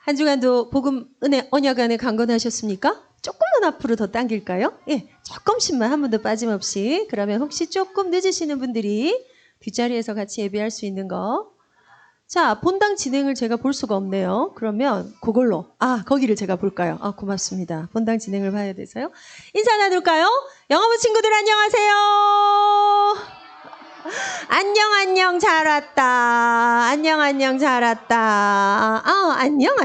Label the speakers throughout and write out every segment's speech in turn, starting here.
Speaker 1: 한 주간도 복음 은혜 언약 안에 강건하셨습니까? 조금만 앞으로 더 당길까요? 예, 조금씩만 한 번도 빠짐없이. 그러면 혹시 조금 늦으시는 분들이 뒷자리에서 같이 예배할 수 있는 거. 자, 본당 진행을 제가 볼 수가 없네요. 그러면 그걸로 거기를 제가 볼까요? 고맙습니다. 본당 진행을 봐야 돼서요. 인사 나눌까요? 영어부 친구들 안녕하세요. 안녕 잘 왔다. 안녕 잘 왔다. 안녕.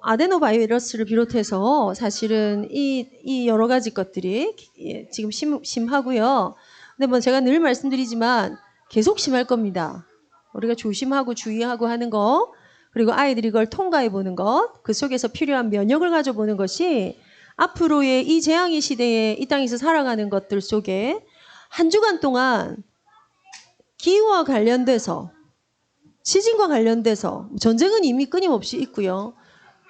Speaker 1: 아데노바이러스를 비롯해서 사실은 이 여러 가지 것들이 지금 심하고요. 근데 제가 늘 말씀드리지만 계속 심할 겁니다. 우리가 조심하고 주의하고 하는 거, 그리고 아이들이 그걸 통과해 보는 것, 그 속에서 필요한 면역을 가져보는 것이 앞으로의 이 재앙의 시대에 이 땅에서 살아가는 것들 속에 한 주간 동안 기후와 관련돼서, 지진과 관련돼서 전쟁은 이미 끊임없이 있고요.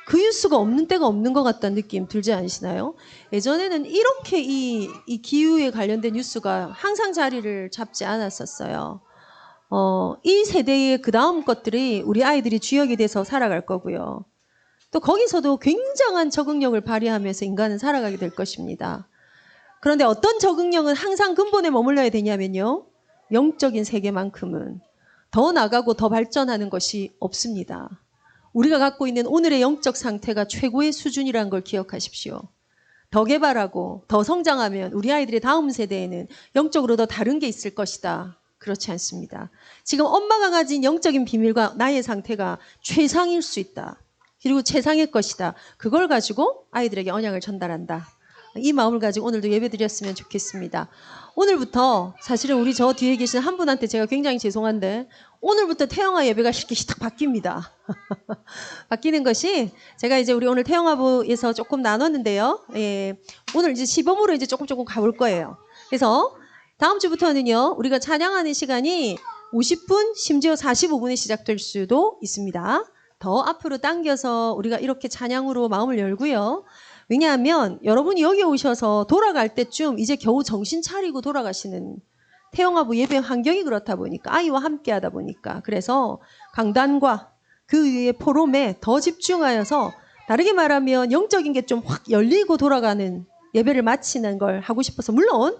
Speaker 1: 그 뉴스가 없는 때가 없는 것 같다는 느낌 들지 않으시나요? 예전에는 이렇게 이 기후에 관련된 뉴스가 항상 자리를 잡지 않았었어요. 이 세대의 그 다음 것들이 우리 아이들이 주역이 돼서 살아갈 거고요. 또 거기서도 굉장한 적응력을 발휘하면서 인간은 살아가게 될 것입니다. 그런데 어떤 적응력은 항상 근본에 머물러야 되냐면요. 영적인 세계만큼은 더 나가고 더 발전하는 것이 없습니다. 우리가 갖고 있는 오늘의 영적 상태가 최고의 수준이라는 걸 기억하십시오. 더 개발하고 더 성장하면 우리 아이들의 다음 세대에는 영적으로 더 다른 게 있을 것이다. 그렇지 않습니다. 지금 엄마가 가진 영적인 비밀과 나의 상태가 최상일 수 있다. 그리고 최상의 것이다. 그걸 가지고 아이들에게 언약을 전달한다. 이 마음을 가지고 오늘도 예배드렸으면 좋겠습니다. 오늘부터 사실은 우리 저 뒤에 계신 한 분한테 제가 굉장히 죄송한데 오늘부터 태영아 예배가 이렇게 딱 바뀝니다. 바뀌는 것이 제가 이제 우리 오늘 태영아부에서 조금 나눴는데요. 예, 오늘 이제 시범으로 이제 조금 가볼 거예요. 그래서 다음 주부터는요. 우리가 찬양하는 시간이 50분 심지어 45분에 시작될 수도 있습니다. 더 앞으로 당겨서 우리가 이렇게 찬양으로 마음을 열고요. 왜냐하면 여러분이 여기 오셔서 돌아갈 때쯤 이제 겨우 정신 차리고 돌아가시는 태영아부 예배 환경이 그렇다 보니까 아이와 함께 하다 보니까 그래서 강단과 그 위에 포럼에 더 집중하여서 다르게 말하면 영적인 게 좀 확 열리고 돌아가는 예배를 마치는 걸 하고 싶어서 물론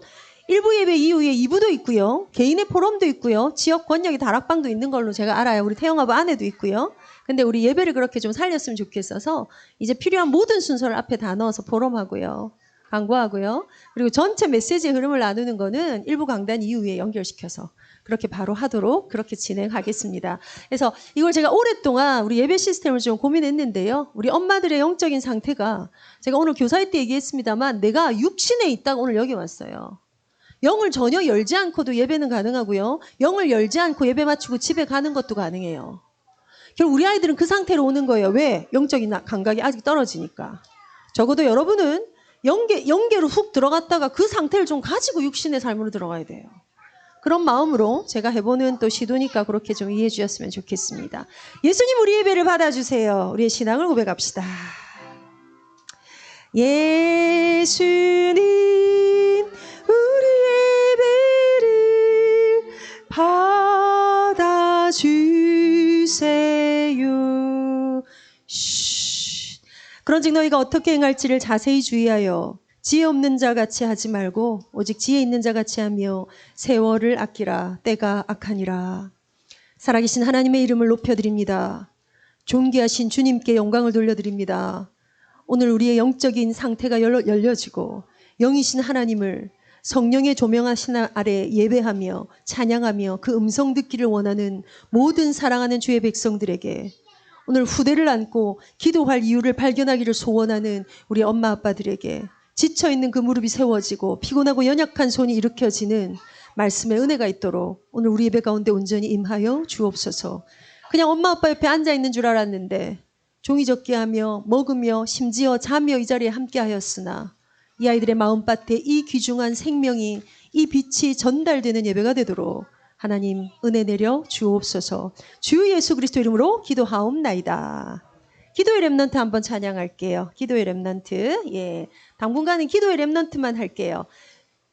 Speaker 1: 1부 예배 이후에 2부도 있고요. 개인의 포럼도 있고요. 지역 권역의 다락방도 있는 걸로 제가 알아요. 우리 태영아부 안에도 있고요. 근데 우리 예배를 그렇게 좀 살렸으면 좋겠어서 이제 필요한 모든 순서를 앞에 다 넣어서 포럼하고요. 강구하고요. 그리고 전체 메시지의 흐름을 나누는 거는 일부 강단 이후에 연결시켜서 그렇게 바로 하도록 그렇게 진행하겠습니다. 그래서 이걸 제가 오랫동안 우리 예배 시스템을 좀 고민했는데요. 우리 엄마들의 영적인 상태가 제가 오늘 교사회 때 얘기했습니다만 내가 육신에 있다가 오늘 여기 왔어요. 영을 전혀 열지 않고도 예배는 가능하고요. 영을 열지 않고 예배 마치고 집에 가는 것도 가능해요. 결국 우리 아이들은 그 상태로 오는 거예요. 왜? 영적인 감각이 아직 떨어지니까. 적어도 여러분은 영계로 훅 들어갔다가 그 상태를 좀 가지고 육신의 삶으로 들어가야 돼요. 그런 마음으로 제가 해보는 또 시도니까 그렇게 좀 이해해 주셨으면 좋겠습니다. 예수님 우리 예배를 받아주세요. 우리의 신앙을 고백합시다. 예수님 우리 예배를 받아주세요. 그런즉 너희가 어떻게 행할지를 자세히 주의하여 지혜 없는 자 같이 하지 말고 오직 지혜 있는 자 같이 하며 세월을 아끼라. 때가 악하니라. 살아계신 하나님의 이름을 높여드립니다. 존귀하신 주님께 영광을 돌려드립니다. 오늘 우리의 영적인 상태가 열려지고 영이신 하나님을 성령의 조명하신 아래 예배하며 찬양하며 그 음성 듣기를 원하는 모든 사랑하는 주의 백성들에게 오늘 후대를 안고 기도할 이유를 발견하기를 소원하는 우리 엄마 아빠들에게 지쳐있는 그 무릎이 세워지고 피곤하고 연약한 손이 일으켜지는 말씀의 은혜가 있도록 오늘 우리 예배 가운데 온전히 임하여 주옵소서. 그냥 엄마 아빠 옆에 앉아있는 줄 알았는데 종이접기 하며 먹으며 심지어 자며 이 자리에 함께 하였으나 이 아이들의 마음밭에 이 귀중한 생명이 이 빛이 전달되는 예배가 되도록 하나님 은혜 내려 주옵소서. 주 예수 그리스도 이름으로 기도하옵나이다. 기도의 렘넌트 한번 찬양할게요. 기도의 렘넌트. 예, 당분간은 기도의 렘넌트만 할게요.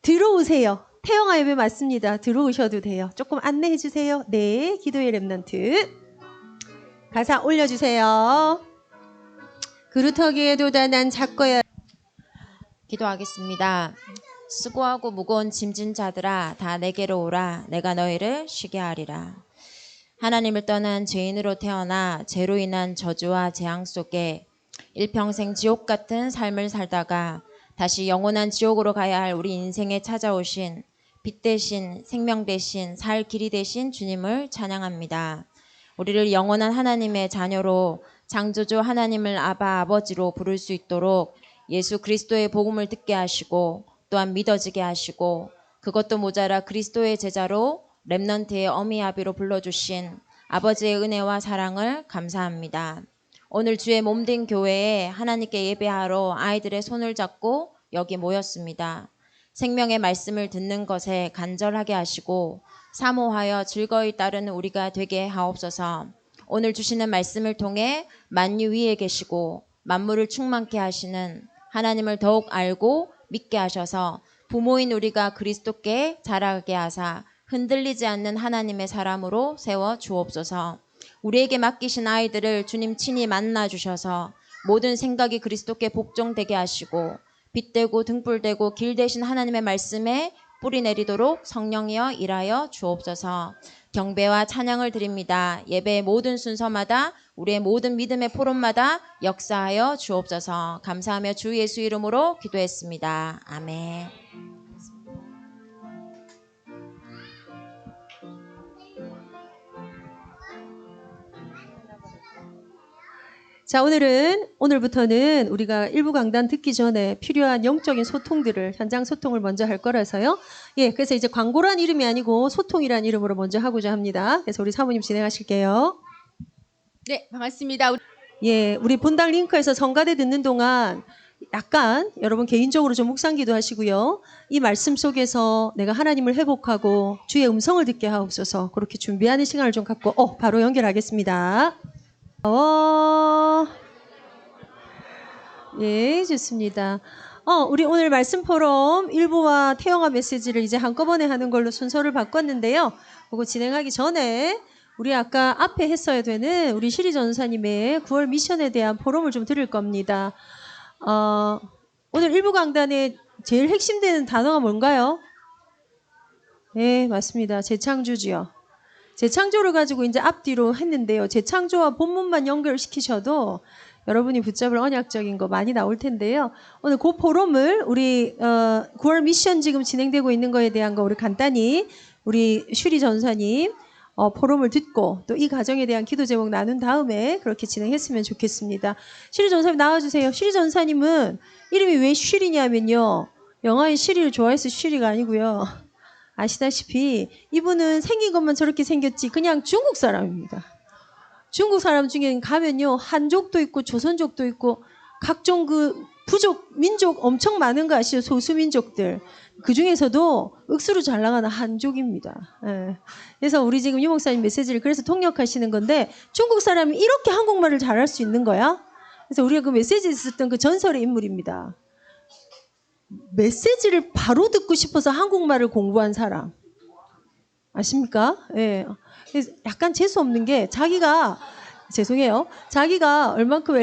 Speaker 1: 들어오세요. 태영아 예배 맞습니다. 들어오셔도 돼요. 조금 안내해 주세요. 네, 기도의 렘넌트. 가사 올려주세요. 그루터기에 돋아난 작거야.
Speaker 2: 기도하겠습니다. 수고하고 무거운 짐진 자들아 다 내게로 오라. 내가 너희를 쉬게 하리라. 하나님을 떠난 죄인으로 태어나 죄로 인한 저주와 재앙 속에 일평생 지옥 같은 삶을 살다가 다시 영원한 지옥으로 가야 할 우리 인생에 찾아오신 빛 대신 생명 대신 살 길이 되신 주님을 찬양합니다. 우리를 영원한 하나님의 자녀로 창조주 하나님을 아바 아버지로 부를 수 있도록 예수 그리스도의 복음을 듣게 하시고 또한 믿어지게 하시고 그것도 모자라 그리스도의 제자로 렘넌트의 어미아비로 불러주신 아버지의 은혜와 사랑을 감사합니다. 오늘 주의 몸된 교회에 하나님께 예배하러 아이들의 손을 잡고 여기 모였습니다. 생명의 말씀을 듣는 것에 간절하게 하시고 사모하여 즐거이 따르는 우리가 되게 하옵소서. 오늘 주시는 말씀을 통해 만유 위에 계시고 만물을 충만케 하시는 하나님을 더욱 알고 믿게 하셔서 부모인 우리가 그리스도께 자라게 하사 흔들리지 않는 하나님의 사람으로 세워 주옵소서. 우리에게 맡기신 아이들을 주님 친히 만나 주셔서 모든 생각이 그리스도께 복종되게 하시고 빛되고 등불되고 길 되신 하나님의 말씀에 뿌리 내리도록 성령이여 일하여 주옵소서. 경배와 찬양을 드립니다. 예배의 모든 순서마다 우리의 모든 믿음의 포럼마다 역사하여 주옵소서. 감사하며 주 예수 이름으로 기도했습니다. 아멘.
Speaker 1: 자, 오늘부터는 우리가 일부 강단 듣기 전에 필요한 영적인 소통들을, 현장 소통을 먼저 할 거라서요. 예, 그래서 이제 광고란 이름이 아니고 소통이란 이름으로 먼저 하고자 합니다. 그래서 우리 사모님 진행하실게요.
Speaker 3: 네, 반갑습니다.
Speaker 1: 예, 우리 본당 링크에서 성가대 듣는 동안 약간 여러분 개인적으로 좀 묵상기도 하시고요. 이 말씀 속에서 내가 하나님을 회복하고 주의 음성을 듣게 하옵소서. 그렇게 준비하는 시간을 좀 갖고 바로 연결하겠습니다. 예, 좋습니다. 우리 오늘 말씀 포럼 1부와 태영아 메시지를 이제 한꺼번에 하는 걸로 순서를 바꿨는데요. 그거 진행하기 전에 우리 아까 앞에 했어야 되는 우리 시리 전사님의 9월 미션에 대한 포럼을 좀 드릴 겁니다. 오늘 1부 강단에 제일 핵심되는 단어가 뭔가요? 네, 맞습니다. 재창조지요. 재창조를 가지고 이제 앞뒤로 했는데요. 재창조와 본문만 연결시키셔도 여러분이 붙잡을 언약적인 거 많이 나올 텐데요. 오늘 그 포럼을 우리 9월 미션 지금 진행되고 있는 거에 대한 거 우리 간단히 우리 슈리 전사님 포럼을 듣고 또 이 가정에 대한 기도 제목 나눈 다음에 그렇게 진행했으면 좋겠습니다. 슈리 전사님 나와주세요. 슈리 전사님은 이름이 왜 슈리냐면요. 영화인 슈리를 좋아해서 슈리가 아니고요. 아시다시피 이분은 생긴 것만 저렇게 생겼지 그냥 중국 사람입니다. 중국 사람 중에 가면요. 한족도 있고 조선족도 있고 각종 그 부족, 민족 엄청 많은 거 아시죠? 소수민족들. 그 중에서도 억수로 잘 나가는 한족입니다. 예. 그래서 우리 지금 유 목사님 메시지를 그래서 통역하시는 건데 중국 사람이 이렇게 한국말을 잘할 수 있는 거야? 그래서 우리가 그 메시지에 있었던 그 전설의 인물입니다. 메시지를 바로 듣고 싶어서 한국말을 공부한 사람 아십니까? 예. 약간 재수 없는 게 자기가 얼만큼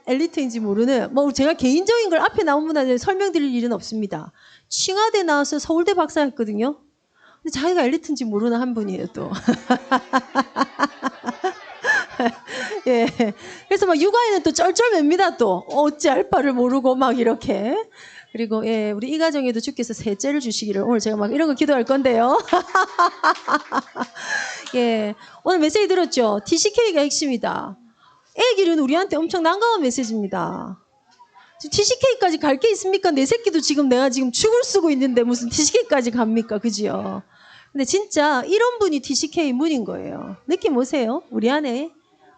Speaker 1: 엘리트인지 모르는 제가 개인적인 걸 앞에 나온 분한테 설명드릴 일은 없습니다. 칭화대 나와서 서울대 박사했거든요. 근데 자기가 엘리트인지 모르는 한 분이에요 또. 예. 그래서 막 육아에는 또 쩔쩔맵니다 또. 어찌할 바를 모르고 막 이렇게. 그리고 예, 우리 이 가정에도 주께서 셋째를 주시기를 오늘 제가 막 이런 거 기도할 건데요. 예, 오늘 메시지 들었죠? TCK가 핵심이다. 애기는 우리한테 엄청 난감한 메시지입니다. TCK까지 갈 게 있습니까? 내 새끼도 내가 지금 죽을 쓰고 있는데 무슨 TCK까지 갑니까? 그지요? 근데 진짜 이런 분이 TCK 문인 거예요. 느낌 오세요? 우리 안에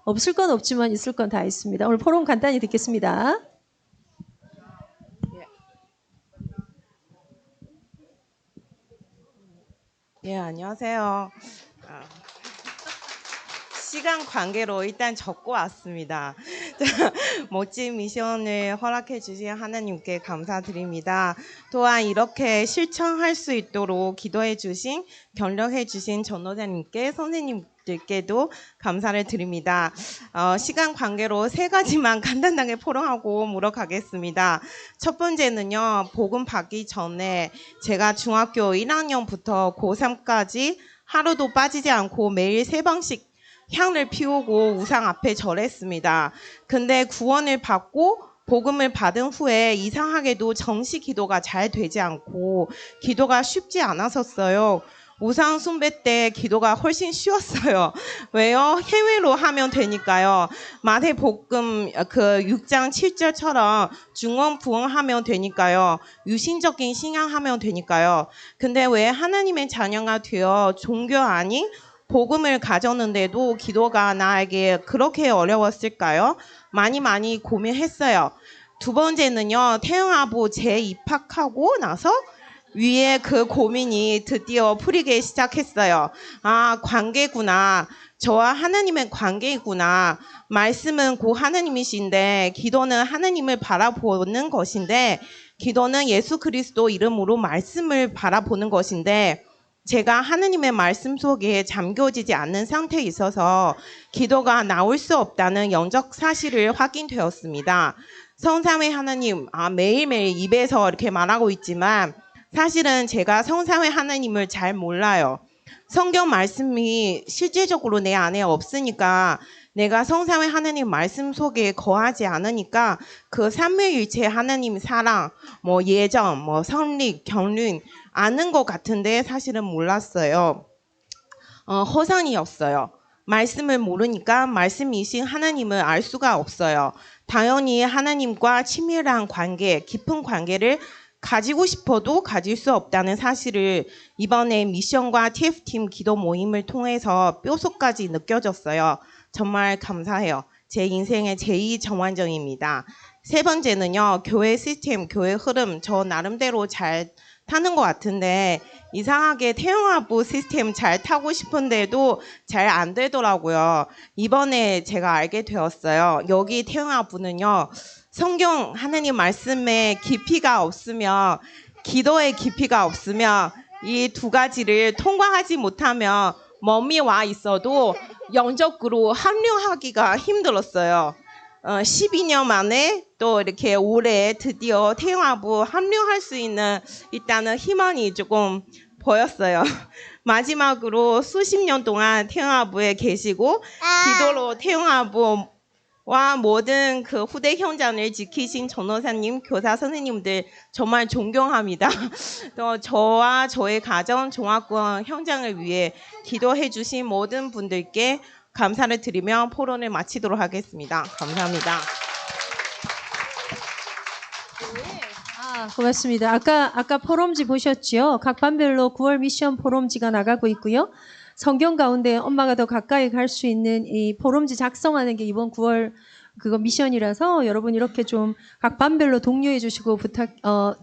Speaker 1: 없을 건 없지만 있을 건 다 있습니다. 오늘 포럼 간단히 듣겠습니다.
Speaker 4: 예, 안녕하세요. 시간 관계로 일단 적고 왔습니다. 멋진 미션을 허락해 주신 하나님께 감사드립니다. 또한 이렇게 실천할 수 있도록 기도해 주신, 변력해 주신 전도자님께, 선생님 분들께도 감사를 드립니다. 시간 관계로 세 가지만 간단하게 포럼하고 물어가겠습니다. 첫 번째는요, 복음 받기 전에 제가 중학교 1학년부터 고3까지 하루도 빠지지 않고 매일 3번씩 향을 피우고 우상 앞에 절했습니다. 근데 구원을 받고 복음을 받은 후에 이상하게도 정시 기도가 잘 되지 않고 기도가 쉽지 않았었어요. 우상 숭배 때 기도가 훨씬 쉬웠어요. 왜요? 해외로 하면 되니까요. 마태복음 그 6장 7절처럼 중언부언하면 되니까요. 유신적인 신앙하면 되니까요. 근데 왜 하나님의 자녀가 되어 종교 아닌 복음을 가졌는데도 기도가 나에게 그렇게 어려웠을까요? 많이 고민했어요. 두 번째는요, 태영아부 재입학하고 나서 위에 그 고민이 드디어 풀리기 시작했어요. 아, 관계구나. 저와 하나님의 관계이구나. 말씀은 곧 하나님이신데, 기도는 하나님을 바라보는 것인데, 기도는 예수 그리스도 이름으로 말씀을 바라보는 것인데, 제가 하나님의 말씀 속에 잠겨지지 않는 상태에 있어서 기도가 나올 수 없다는 영적 사실을 확인되었습니다. 성삼위 하나님, 매일매일 입에서 이렇게 말하고 있지만 사실은 제가 성삼위 하나님을 잘 몰라요. 성경 말씀이 실제적으로 내 안에 없으니까 내가 성삼위 하나님 말씀 속에 거하지 않으니까 그 삼위일체 하나님 사랑, 예정, 성립, 경륜 아는 것 같은데 사실은 몰랐어요. 허상이었어요. 말씀을 모르니까 말씀이신 하나님을 알 수가 없어요. 당연히 하나님과 친밀한 관계, 깊은 관계를 가지고 싶어도 가질 수 없다는 사실을 이번에 미션과 TF팀 기도 모임을 통해서 뼛속까지 느껴졌어요. 정말 감사해요. 제 인생의 제2정완전입니다. 세 번째는요, 교회 시스템, 교회 흐름, 저 나름대로 잘 타는 것 같은데 이상하게 태영아부 시스템 잘 타고 싶은데도 잘 안 되더라고요. 이번에 제가 알게 되었어요. 여기 태영아부는요, 성경 하나님 말씀에 깊이가 없으면, 기도의 깊이가 없으면 이 두 가지를 통과하지 못하면 몸이 와 있어도 영적으로 합류하기가 힘들었어요. 12년 만에 또 이렇게 올해 드디어 태영아부 합류할 수 있는 일단은 희망이 조금 보였어요. 마지막으로 수십 년 동안 태영아부에 계시고 기도로 태영아부와 모든 그 후대 현장을 지키신 전도사님, 교사 선생님들 정말 존경합니다. 또 저와 저의 가정 종합군 현장을 위해 기도해 주신 모든 분들께 감사를 드리며 포럼을 마치도록 하겠습니다. 감사합니다.
Speaker 1: 고맙습니다. 아까 포럼지 보셨죠? 각 반별로 9월 미션 포럼지가 나가고 있고요. 성경 가운데 엄마가 더 가까이 갈 수 있는 이 포럼지 작성하는 게 이번 9월 그거 미션이라서 여러분 이렇게 좀 각 반별로 독려해 주시고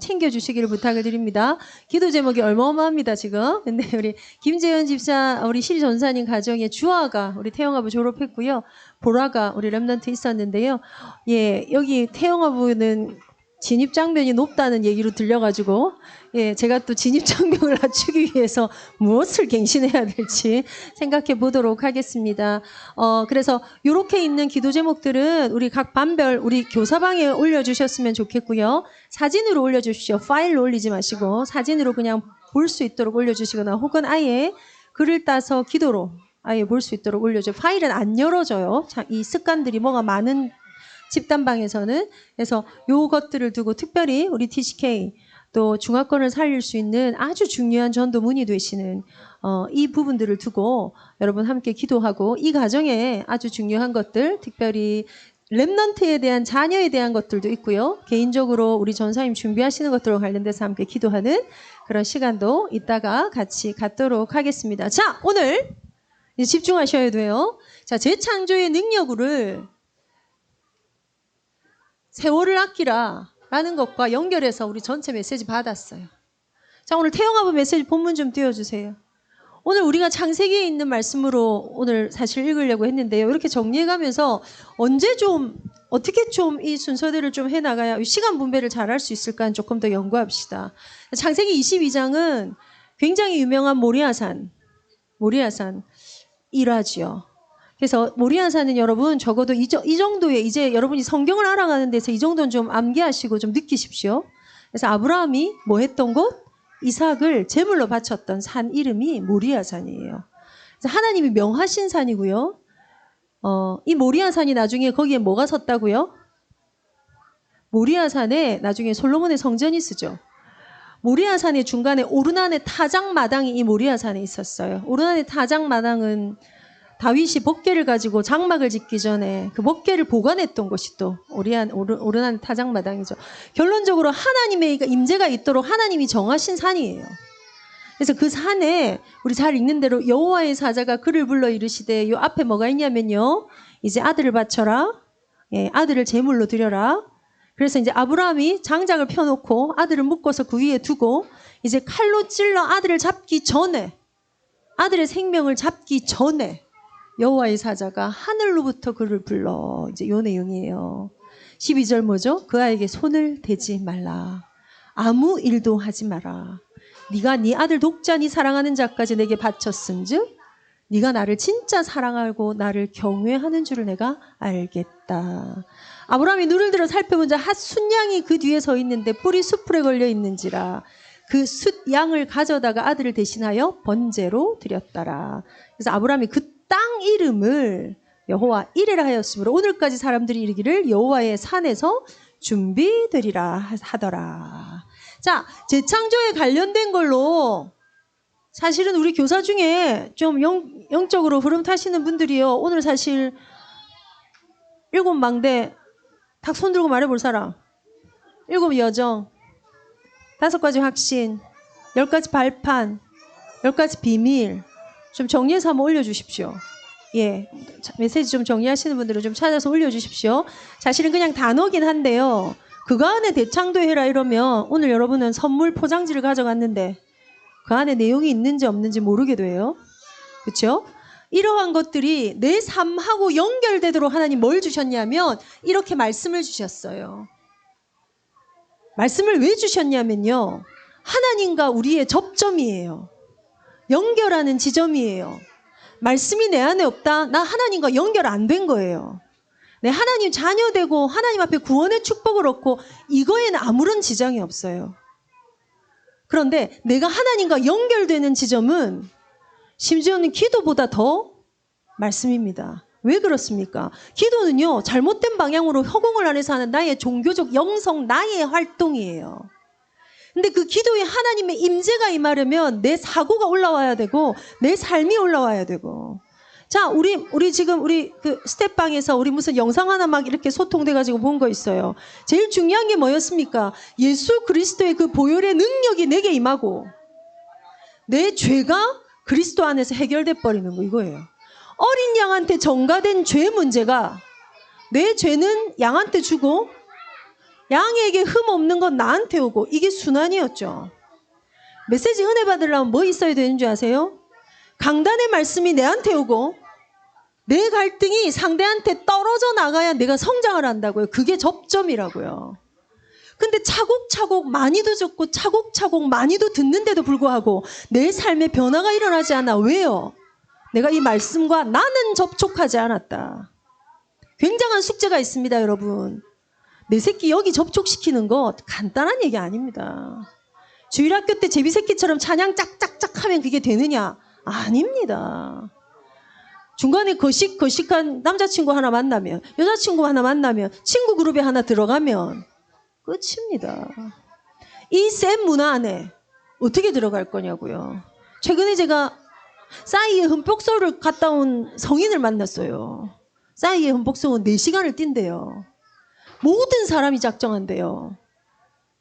Speaker 1: 챙겨 주시기를 부탁을 드립니다. 기도 제목이 어마어마합니다, 지금. 근데 우리 김재현 집사, 우리 실 전사님 가정에 주아가 우리 태영아부 졸업했고요. 보라가 우리 렘넌트 있었는데요. 예, 여기 태영아부는 진입 장벽이 높다는 얘기로 들려가지고, 예, 제가 또 진입 장벽을 낮추기 위해서 무엇을 갱신해야 될지 생각해 보도록 하겠습니다. 그래서 이렇게 있는 기도 제목들은 우리 각 반별, 우리 교사방에 올려주셨으면 좋겠고요. 사진으로 올려주십시오. 파일로 올리지 마시고, 사진으로 그냥 볼 수 있도록 올려주시거나, 혹은 아예 글을 따서 기도로 아예 볼 수 있도록 올려줘요. 파일은 안 열어져요. 이 습관들이 뭐가 많은 집단방에서는. 그래서 요것들을 두고 특별히 우리 TCK 또 중화권을 살릴 수 있는 아주 중요한 전도문이 되시는 이 부분들을 두고 여러분 함께 기도하고, 이 가정에 아주 중요한 것들, 특별히 렘넌트에 대한, 자녀에 대한 것들도 있고요. 개인적으로 우리 전사님 준비하시는 것들과 관련돼서 함께 기도하는 그런 시간도 이따가 같이 갖도록 하겠습니다. 자, 오늘 이제 집중하셔야 돼요. 자, 재창조의 능력을 세월을 아끼라 라는 것과 연결해서 우리 전체 메시지 받았어요. 자, 오늘 태영아부 메시지 본문 좀 띄워주세요. 오늘 우리가 창세기에 있는 말씀으로 오늘 사실 읽으려고 했는데요. 이렇게 정리해가면서 언제 좀 어떻게 좀 이 순서대로 좀 해나가야 시간 분배를 잘 할 수 있을까 조금 더 연구합시다. 창세기 22장은 굉장히 유명한 모리아산 일하지요. 그래서 모리아 사는 여러분 적어도 이 정도의 이제 여러분이 성경을 알아가는 데서 이 정도는 좀 암기하시고 좀 느끼십시오. 그래서 아브라함이 뭐 했던 곳? 이삭을 제물로 바쳤던 산 이름이 모리아 산이에요. 그래서 하나님이 명하신 산이고요. 이 모리아 산이 나중에 거기에 뭐가 섰다고요? 모리아 산에 나중에 솔로몬의 성전이 쓰죠. 모리아 산의 중간에 오르난의 타작 마당이 이 모리아 산에 있었어요. 오르난의 타작 마당은 다윗이 법궤를 가지고 장막을 짓기 전에 그 법궤를 보관했던 곳이 또 오르난 타작 마당이죠. 결론적으로 하나님의 임재가 있도록 하나님이 정하신 산이에요. 그래서 그 산에 우리 잘 읽는 대로 여호와의 사자가 그를 불러 이르시되 요 앞에 뭐가 있냐면요. 이제 아들을 바쳐라. 예, 아들을 제물로 드려라. 그래서 이제 아브라함이 장작을 펴놓고 아들을 묶어서 그 위에 두고 이제 칼로 찔러 아들을 잡기 전에 아들의 생명을 잡기 전에 여호와의 사자가 하늘로부터 그를 불러 이제 요 내용이에요. 12절 뭐죠? 그 아이에게 손을 대지 말라. 아무 일도 하지 마라. 네가 네 아들 독자 네 사랑하는 자까지 내게 바쳤은즉 네가 나를 진짜 사랑하고 나를 경외하는 줄을 내가 알겠다. 아브라함이 눈을 들어 살펴본 자 한 숫양이 그 뒤에 서 있는데 뿔이 숯불에 걸려 있는지라 그 숫양을 가져다가 아들을 대신하여 번제로 드렸더라. 그래서 아브라함이 그 땅 이름을 여호와 이레라 하였으므로 오늘까지 사람들이 이르기를 여호와의 산에서 준비되리라 하더라. 자, 재창조에 관련된 걸로 사실은 우리 교사 중에 좀 영적으로 흐름 타시는 분들이요. 오늘 사실 7망대 탁 손 들고 말해볼 사람. 7여정, 5가지 확신, 10가지 발판, 10가지 비밀 좀 정리해서 한번 올려주십시오. 예, 메시지 좀 정리하시는 분들은 좀 찾아서 올려주십시오. 사실은 그냥 단어긴 한데요. 그거 안에 대창도 해라 이러면 오늘 여러분은 선물 포장지를 가져갔는데 그 안에 내용이 있는지 없는지 모르게 돼요. 그렇죠? 이러한 것들이 내 삶하고 연결되도록 하나님 뭘 주셨냐면 이렇게 말씀을 주셨어요. 말씀을 왜 주셨냐면요. 하나님과 우리의 접점이에요. 연결하는 지점이에요. 말씀이 내 안에 없다? 나 하나님과 연결 안 된 거예요. 내 하나님 자녀 되고 하나님 앞에 구원의 축복을 얻고 이거에는 아무런 지장이 없어요. 그런데 내가 하나님과 연결되는 지점은 심지어는 기도보다 더 말씀입니다. 왜 그렇습니까? 기도는요, 잘못된 방향으로 허공을 안에서 하는 나의 종교적 영성, 나의 활동이에요. 근데 그 기도에 하나님의 임재가 임하려면 내 사고가 올라와야 되고, 내 삶이 올라와야 되고. 자, 우리 지금 그 스텝방에서 우리 무슨 영상 하나 막 이렇게 소통돼가지고 본 거 있어요. 제일 중요한 게 뭐였습니까? 예수 그리스도의 그 보혈의 능력이 내게 임하고, 내 죄가 그리스도 안에서 해결돼 버리는 거 이거예요. 어린 양한테 전가된 죄 문제가 내 죄는 양한테 주고 양에게 흠 없는 건 나한테 오고 이게 순환이었죠. 메시지 은혜 받으려면 뭐 있어야 되는 줄 아세요? 강단의 말씀이 내한테 오고 내 갈등이 상대한테 떨어져 나가야 내가 성장을 한다고요. 그게 접점이라고요. 근데 차곡차곡 많이도 듣고 차곡차곡 많이도 듣는데도 불구하고 내 삶에 변화가 일어나지 않아. 왜요? 내가 이 말씀과 나는 접촉하지 않았다. 굉장한 숙제가 있습니다, 여러분. 내 새끼 여기 접촉시키는 거 간단한 얘기 아닙니다. 주일학교 때 제비새끼처럼 찬양 짝짝짝 하면 그게 되느냐? 아닙니다. 중간에 거식한 남자친구 하나 만나면, 여자친구 하나 만나면, 친구 그룹에 하나 들어가면 끝입니다. 이 센 문화 안에 어떻게 들어갈 거냐고요. 최근에 제가 싸이의 흠뻑소를 갔다 온 성인을 만났어요. 싸이의 흠뻑소는 4시간을 뛴대요. 모든 사람이 작정한대요.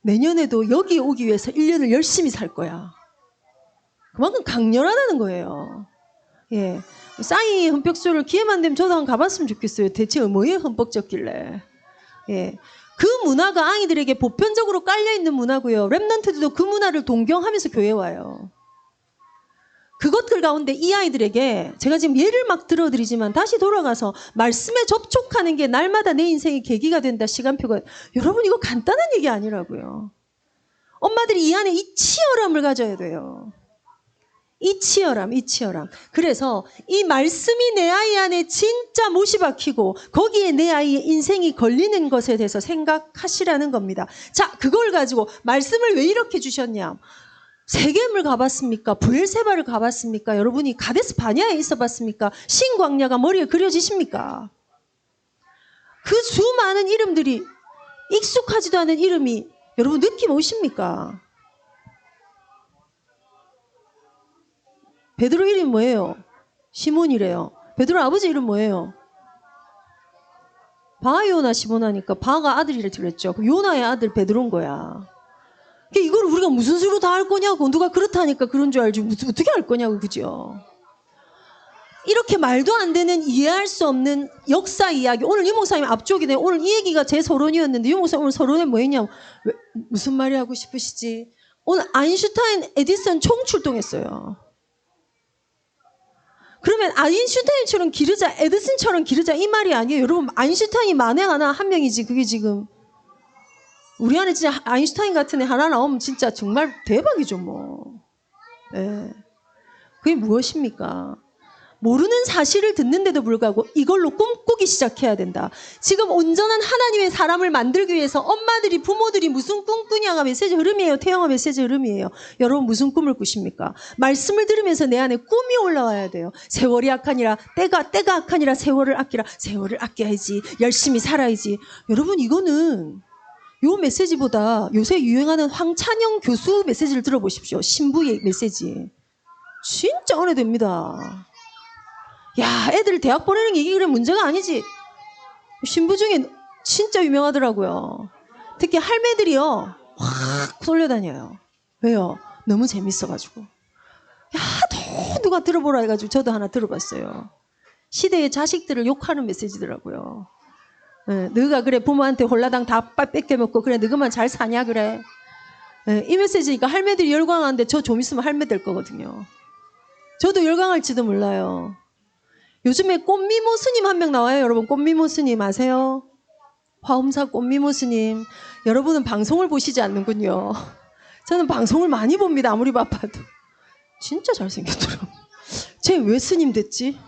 Speaker 1: 내년에도 여기 오기 위해서 1년을 열심히 살 거야. 그만큼 강렬하다는 거예요. 예, 싸이 흠뻑소를 기회만 되면 저도 한번 가봤으면 좋겠어요. 대체 뭐에 흠뻑졌길래. 예, 그 문화가 아이들에게 보편적으로 깔려있는 문화고요. 랩런트들도 그 문화를 동경하면서 교회 와요. 그것들 가운데 이 아이들에게 제가 지금 예를 막 들어드리지만 다시 돌아가서 말씀에 접촉하는 게 날마다 내 인생의 계기가 된다. 시간표가. 여러분 이거 간단한 얘기 아니라고요. 엄마들이 이 안에 이 치열함을 가져야 돼요. 이치여람. 그래서 이 말씀이 내 아이 안에 진짜 못이 박히고 거기에 내 아이의 인생이 걸리는 것에 대해서 생각하시라는 겁니다. 자, 그걸 가지고 말씀을 왜 이렇게 주셨냐? 세겜을 가봤습니까? 브엘세바를 가봤습니까? 여러분이 가데스 바냐에 있어봤습니까? 신광야가 머리에 그려지십니까? 그 수많은 이름들이 익숙하지도 않은 이름이 여러분 느낌 오십니까? 베드로 이름 뭐예요? 시몬이래요. 베드로 아버지 이름 뭐예요? 바요나 시몬하니까 바가 아들이라 그랬죠. 요나의 아들 베드로인 거야. 이걸 우리가 무슨 수로 다 알 거냐고. 누가 그렇다니까 그런 줄 알지. 어떻게 알 거냐고. 그죠? 이렇게 말도 안 되는 이해할 수 없는 역사 이야기. 오늘 유 목사님 앞쪽이네. 오늘 이 얘기가 제 서론이었는데 유 목사님 오늘 서론에 뭐 했냐고. 무슨 말이 하고 싶으시지? 오늘 아인슈타인, 에디슨 총출동했어요. 그러면 아인슈타인처럼 기르자, 에디슨처럼 기르자 이 말이 아니에요. 여러분 아인슈타인이 만에 하나 한 명이지. 그게 지금 우리 안에 진짜 아인슈타인 같은 애 하나 나오면 진짜 정말 대박이죠 뭐. 예. 그게 무엇입니까? 모르는 사실을 듣는데도 불구하고 이걸로 꿈꾸기 시작해야 된다. 지금 온전한 하나님의 사람을 만들기 위해서 엄마들이 부모들이 무슨 꿈꾸냐가 메시지 흐름이에요. 태영아 메시지 흐름이에요. 여러분 무슨 꿈을 꾸십니까? 말씀을 들으면서 내 안에 꿈이 올라와야 돼요. 세월이 악하니라 때가 악하니라 세월을 아끼라. 세월을 아껴야지. 열심히 살아야지. 여러분 이거는 요 메시지보다 요새 유행하는 황찬영 교수 메시지를 들어보십시오. 신부의 메시지. 진짜 은혜됩니다. 야, 애들 대학 보내는 게 이게 그래 문제가 아니지. 신부 중에 진짜 유명하더라고요. 특히 할매들이요. 확 쏠려다녀요. 왜요? 너무 재밌어가지고. 야, 또 누가 들어보라 해가지고 저도 하나 들어봤어요. 시대의 자식들을 욕하는 메시지더라고요. 네, 너가 그래 부모한테 홀라당 다 뺏겨먹고 그래 너가만 잘 사냐 그래. 네, 이 메시지니까 할매들이 열광하는데 저 좀 있으면 할매 될 거거든요. 저도 열광할지도 몰라요. 요즘에 꽃미모 스님 한 명 나와요. 여러분 꽃미모 스님 아세요? 화엄사 꽃미모 스님. 여러분은 방송을 보시지 않는군요. 저는 방송을 많이 봅니다. 아무리 바빠도. 진짜 잘생겼더라고요. 쟤 왜 스님 됐지?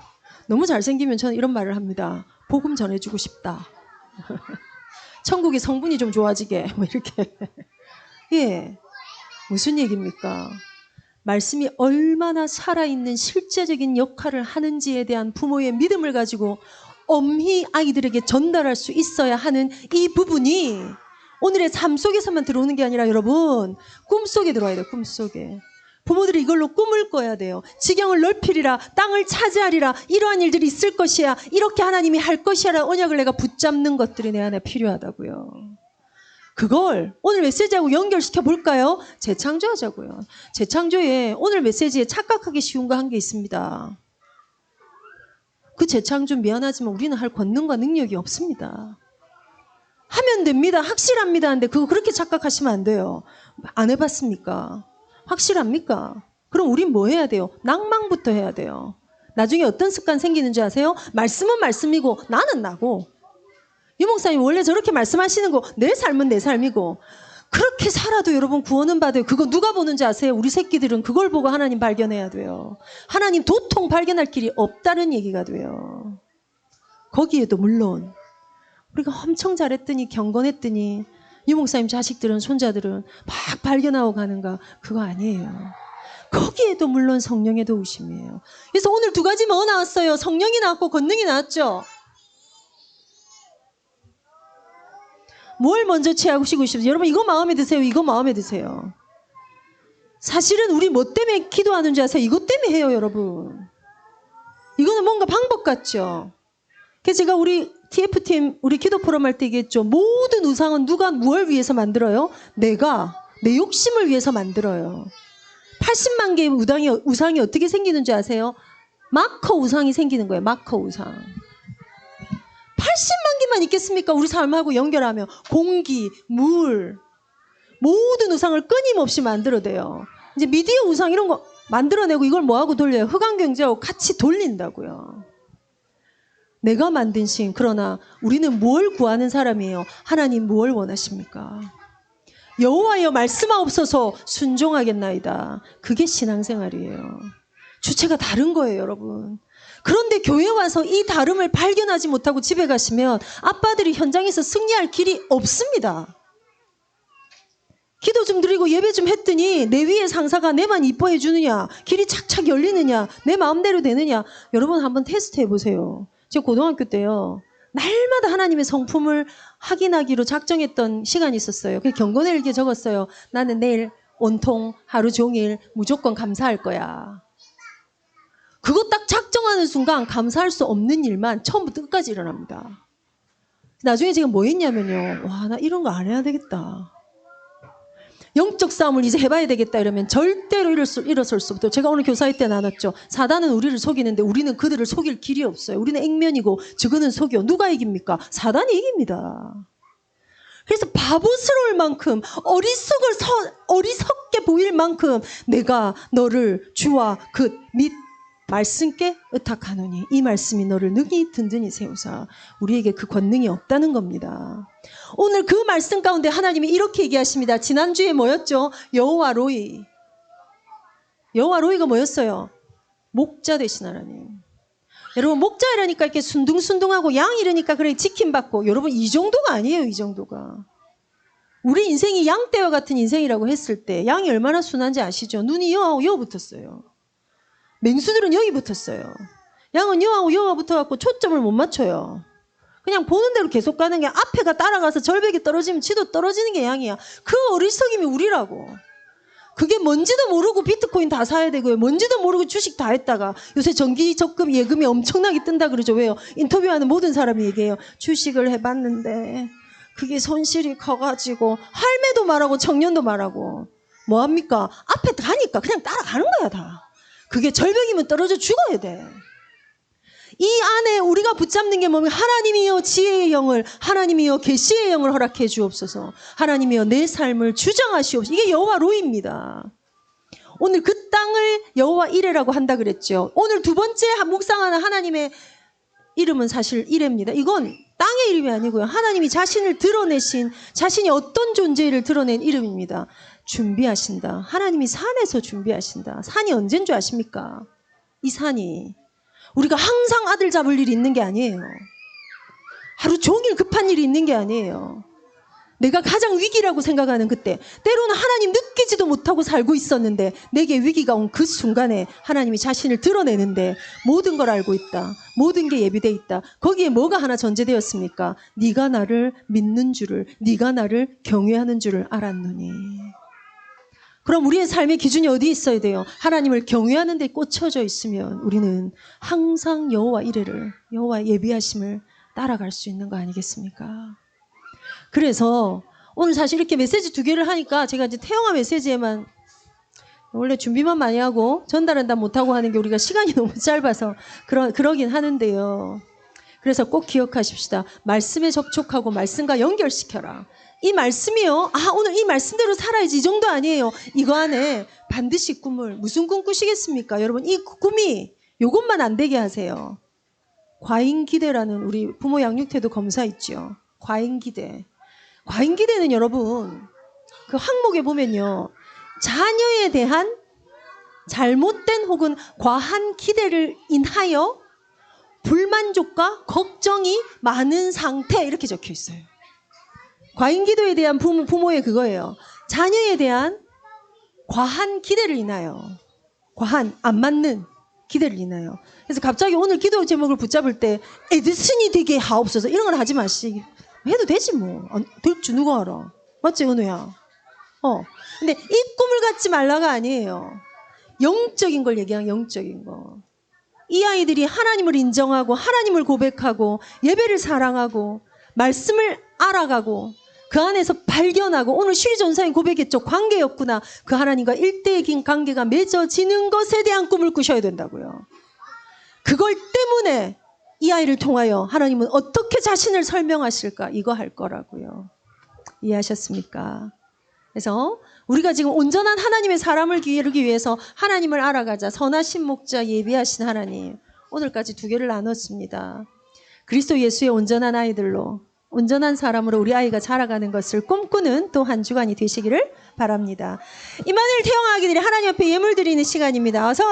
Speaker 1: 너무 잘생기면 저는 이런 말을 합니다. 복음 전해주고 싶다. 천국의 성분이 좀 좋아지게 뭐 이렇게. 예, 무슨 얘기입니까? 말씀이 얼마나 살아있는 실제적인 역할을 하는지에 대한 부모의 믿음을 가지고 엄히 아이들에게 전달할 수 있어야 하는 이 부분이 오늘의 삶 속에서만 들어오는 게 아니라 여러분 꿈속에 들어와야 돼요. 꿈속에. 부모들이 이걸로 꿈을 꿔야 돼요. 지경을 넓히리라, 땅을 차지하리라, 이러한 일들이 있을 것이야, 이렇게 하나님이 할 것이야라는 언약을 내가 붙잡는 것들이 내 안에 필요하다고요. 그걸 오늘 메시지하고 연결시켜 볼까요? 재창조하자고요. 재창조에 오늘 메시지에 착각하기 쉬운 거 한 게 있습니다. 그 재창조 미안하지만 우리는 할 권능과 능력이 없습니다. 하면 됩니다. 확실합니다. 근데 그거 그렇게 착각하시면 안 돼요. 안 해봤습니까? 확실합니까? 그럼 우린 뭐 해야 돼요? 낭망부터 해야 돼요. 나중에 어떤 습관 생기는지 아세요? 말씀은 말씀이고 나는 나고. 유 목사님 원래 저렇게 말씀하시는 거 내 삶은 내 삶이고 그렇게 살아도 여러분 구원은 받아요. 그거 누가 보는지 아세요? 우리 새끼들은 그걸 보고 하나님 발견해야 돼요. 하나님 도통 발견할 길이 없다는 얘기가 돼요. 거기에도 물론 우리가 엄청 잘했더니 경건했더니 유 목사님 자식들은 손자들은 막 발견하고 가는가? 그거 아니에요. 거기에도 물론 성령의 도우심이에요. 그래서 오늘 두 가지 뭐 나왔어요? 성령이 나왔고 권능이 나왔죠. 뭘 먼저 취하시고 싶으세요? 여러분 이거 마음에 드세요. 이거 마음에 드세요. 사실은 우리 뭐 때문에 기도하는지 아세요? 이것 때문에 해요, 여러분. 이거는 뭔가 방법 같죠. 그래서 제가 우리 TF팀 우리 기도 포럼 할 때 얘기했죠. 모든 우상은 누가 무엇을 위해서 만들어요? 내가 내 욕심을 위해서 만들어요. 80만 개의 우상이 어떻게 생기는지 아세요? 마커 우상이 생기는 거예요. 마커 우상. 80만 개만 있겠습니까? 우리 삶하고 연결하면 공기, 물 모든 우상을 끊임없이 만들어내요. 이제 미디어 우상 이런 거 만들어내고 이걸 뭐하고 돌려요? 흑암경제하고 같이 돌린다고요. 내가 만든 신. 그러나 우리는 뭘 구하는 사람이에요? 하나님 뭘 원하십니까? 여호와여 말씀하옵소서 순종하겠나이다. 그게 신앙생활이에요. 주체가 다른 거예요, 여러분. 그런데 교회 와서 이 다름을 발견하지 못하고 집에 가시면 아빠들이 현장에서 승리할 길이 없습니다. 기도 좀 드리고 예배 좀 했더니 내 위에 상사가 내만 이뻐해 주느냐, 길이 착착 열리느냐, 내 마음대로 되느냐. 여러분 한번 테스트 해보세요. 제가 고등학교 때요, 날마다 하나님의 성품을 확인하기로 작정했던 시간이 있었어요. 그래서 경건의 일기에 적었어요. 나는 내일 온통 하루 종일 무조건 감사할 거야. 그거 딱 작정하는 순간 감사할 수 없는 일만 처음부터 끝까지 일어납니다. 나중에 제가 뭐 했냐면요, 와, 나 이런 거 안 해야 되겠다. 영적 싸움을 이제 해봐야 되겠다 이러면 절대로 일어설 수 없도록, 제가 오늘 교사회 때 나눴죠. 사단은 우리를 속이는데 우리는 그들을 속일 길이 없어요. 우리는 액면이고 저거는 속여. 누가 이깁니까? 사단이 이깁니다. 그래서 바보스러울 만큼, 어리석게 보일 만큼 내가 너를 주와 그 및 말씀께 의탁하노니 이 말씀이 너를 능히 든든히 세우사. 우리에게 그 권능이 없다는 겁니다. 오늘 그 말씀 가운데 하나님이 이렇게 얘기하십니다. 지난주에 뭐였죠? 여호와 로이. 여호와 로이가 뭐였어요? 목자 되신 하나님. 여러분, 목자이라니까 이렇게 순둥순둥하고 양 이러니까 그래 지킴받고, 여러분 이 정도가 아니에요. 이 정도가. 우리 인생이 양떼와 같은 인생이라고 했을 때 양이 얼마나 순한지 아시죠? 눈이 여하고 여 붙었어요. 맹수들은 여기 붙었어요. 양은 여하고 여가 붙어갖고 초점을 못 맞춰요. 그냥 보는 대로 계속 가는 게, 앞에가 따라가서 절벽에 떨어지면 지도 떨어지는 게 양이야. 그 어리석임이 우리라고. 그게 뭔지도 모르고 비트코인 다 사야 되고요. 뭔지도 모르고 주식 다 했다가 요새 정기 적금 예금이 엄청나게 뜬다 그러죠. 왜요? 인터뷰하는 모든 사람이 얘기해요. 주식을 해봤는데 그게 손실이 커가지고 할매도 말하고 청년도 말하고 뭐합니까? 앞에 가니까 그냥 따라가는 거야 다. 그게 절벽이면 떨어져 죽어야 돼. 이 안에 우리가 붙잡는 게 뭐냐면, 하나님이여 지혜의 영을, 하나님이여 계시의 영을 허락해 주옵소서. 하나님이여 내 삶을 주장하시옵소서. 이게 여호와 로이입니다. 오늘 그 땅을 여호와 이레라고 한다 그랬죠. 오늘 두 번째 묵상하는 하나님의 이름은 사실 이레입니다. 이건 땅의 이름이 아니고요, 하나님이 자신을 드러내신, 자신이 어떤 존재를 드러낸 이름입니다. 준비하신다. 하나님이 산에서 준비하신다. 산이 언제인 줄 아십니까? 이 산이 우리가 항상 아들 잡을 일이 있는 게 아니에요. 하루 종일 급한 일이 있는 게 아니에요. 내가 가장 위기라고 생각하는 그때, 때로는 하나님 느끼지도 못하고 살고 있었는데 내게 위기가 온 그 순간에 하나님이 자신을 드러내는데, 모든 걸 알고 있다. 모든 게 예비되어 있다. 거기에 뭐가 하나 전제되었습니까? 네가 나를 믿는 줄을, 네가 나를 경외하는 줄을 알았노니. 그럼 우리의 삶의 기준이 어디 있어야 돼요? 하나님을 경외하는 데 꽂혀져 있으면 우리는 항상 여호와 이레를, 여호와 예비하심을 따라갈 수 있는 거 아니겠습니까? 그래서 오늘 사실 이렇게 메시지 두 개를 하니까 제가 이제 태영아 메시지에만 원래 준비만 많이 하고 전달은 다 못하고 하는 게, 우리가 시간이 너무 짧아서 그러긴 하는데요. 그래서 꼭 기억하십시다. 말씀에 접촉하고 말씀과 연결시켜라. 이 말씀이요, 오늘 이 말씀대로 살아야지, 이 정도 아니에요. 이거 안에 반드시 꿈을, 무슨 꿈 꾸시겠습니까? 여러분, 이 꿈이 요것만 안 되게 하세요. 과잉기대라는 우리 부모 양육태도 검사 있죠. 과잉기대. 과잉기대는 여러분, 그 항목에 보면요, 자녀에 대한 잘못된 혹은 과한 기대를 인하여 불만족과 걱정이 많은 상태, 이렇게 적혀 있어요. 과잉기도에 대한 부모의 그거예요. 자녀에 대한 과한 기대를 인하여, 과한, 안 맞는 기대를 인하여. 그래서 갑자기 오늘 기도 제목을 붙잡을 때 에디슨이 되게 하옵소서 이런 걸 하지 마시. 해도 되지 뭐. 될 줄 누가 알아. 맞지 은우야? 근데 이 꿈을 갖지 말라가 아니에요. 영적인 걸 얘기하는, 영적인 거. 이 아이들이 하나님을 인정하고 하나님을 고백하고 예배를 사랑하고 말씀을 알아가고 그 안에서 발견하고, 오늘 시리 전사님 고백했죠. 관계였구나. 그 하나님과 일대의 긴 관계가 맺어지는 것에 대한 꿈을 꾸셔야 된다고요. 그걸 때문에 이 아이를 통하여 하나님은 어떻게 자신을 설명하실까, 이거 할 거라고요. 이해하셨습니까? 그래서 우리가 지금 온전한 하나님의 사람을 기르기 위해서 하나님을 알아가자. 선하신 목자, 예비하신 하나님. 오늘까지 두 개를 나눴습니다. 그리스도 예수의 온전한 아이들로 온전한 사람으로 우리 아이가 자라가는 것을 꿈꾸는 또 한 주간이 되시기를 바랍니다. 임마누엘 태영아기들이 하나님 앞에 예물 드리는 시간입니다. 어서